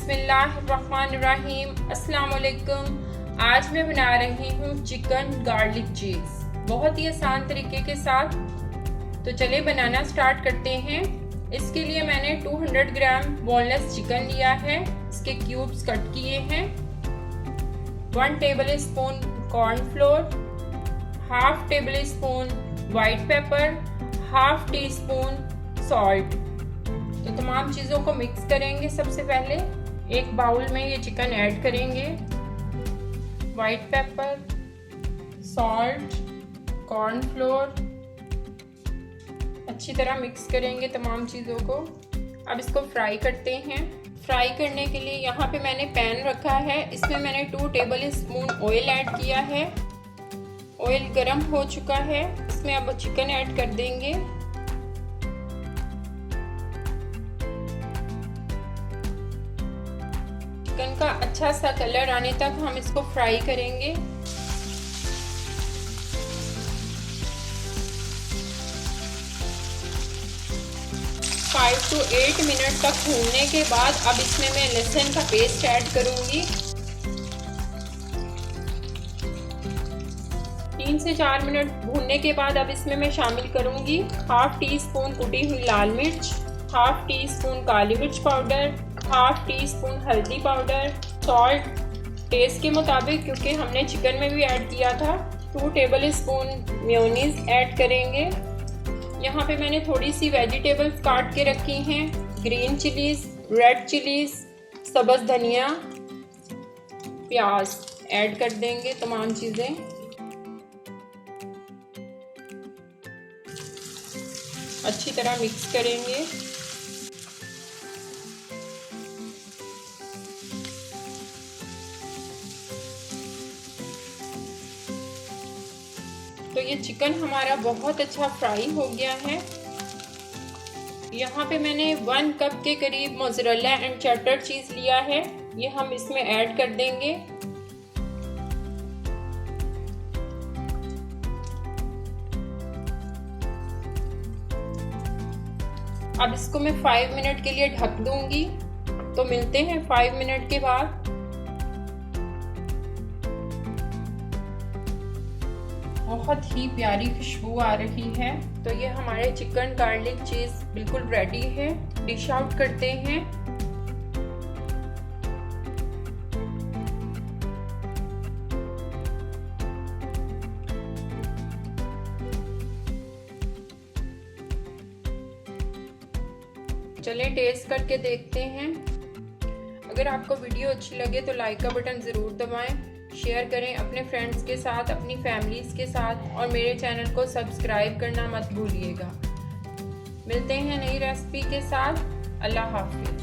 बिस्मिल्लाहिर्रहमानिर्रहीम। अस्सलाम वालेकुम। आज मैं बना रही हूँ चिकन गार्लिक चीज़, बहुत ही आसान तरीके के साथ। तो चलिए बनाना स्टार्ट करते हैं। इसके लिए मैंने 200 ग्राम बोनलेस चिकन लिया है, इसके क्यूब्स कट किए हैं। 1 table spoon cornflour, half table spoon white paper, half tea spoon salt. तो तमाम चीज़ों को मिक्स करेंगे। सबसे पहले एक बाउल में ये चिकन ऐड करेंगे, वाइट पेपर, सॉल्ट, कॉर्नफ्लोर, अच्छी तरह मिक्स करेंगे तमाम चीज़ों को। अब इसको फ्राई करते हैं। फ्राई करने के लिए यहाँ पे मैंने पैन रखा है, इसमें मैंने 2 टेबल स्पून ऑयल ऐड किया है। ऑयल गरम हो चुका है, इसमें अब चिकन ऐड कर देंगे। चिकन का अच्छा सा कलर आने तक हम इसको फ्राई करेंगे। फाइव टू 8 मिनट तक भूनने के बाद अब इसमें मैं लहसुन का पेस्ट ऐड करूंगी। 3 से 4 मिनट भूनने के बाद अब इसमें मैं शामिल करूंगी हाफ टी स्पून कुटी हुई लाल मिर्च, हाफ टी स्पून काली मिर्च पाउडर, हाफ टी स्पून हल्दी पाउडर, सॉल्ट टेस्ट के मुताबिक क्योंकि हमने चिकन में भी ऐड किया था। 2 टेबल स्पून मेयोनीज ऐड करेंगे। यहाँ पे मैंने थोड़ी सी वेजिटेबल्स काट के रखी हैं, ग्रीन चिलीज, रेड चिलीज, सब्ज़ धनिया, प्याज ऐड कर देंगे तमाम चीज़ें। अच्छी तरह मिक्स करेंगे। तो ये चिकन हमारा बहुत अच्छा फ्राई हो गया है। यहाँ पे मैंने 1 कप के करीब मोज़रेला एंड चेडर चीज़ लिया है, ये हम इसमें ऐड कर देंगे। अब इसको मैं 5 मिनट के लिए ढक दूंगी। तो मिलते हैं 5 मिनट के बाद। बहुत ही प्यारी खुशबू आ रही है। तो ये हमारे चिकन गार्लिक चीज़ बिल्कुल रेडी है। डिश आउट करते हैं। चलें टेस्ट करके देखते हैं। अगर आपको वीडियो अच्छी लगे तो लाइक का बटन ज़रूर दबाएं, शेयर करें अपने फ्रेंड्स के साथ, अपनी फैमिलीज़ के साथ, और मेरे चैनल को सब्सक्राइब करना मत भूलिएगा। मिलते हैं नई रेसिपी के साथ। अल्लाह हाफिज़।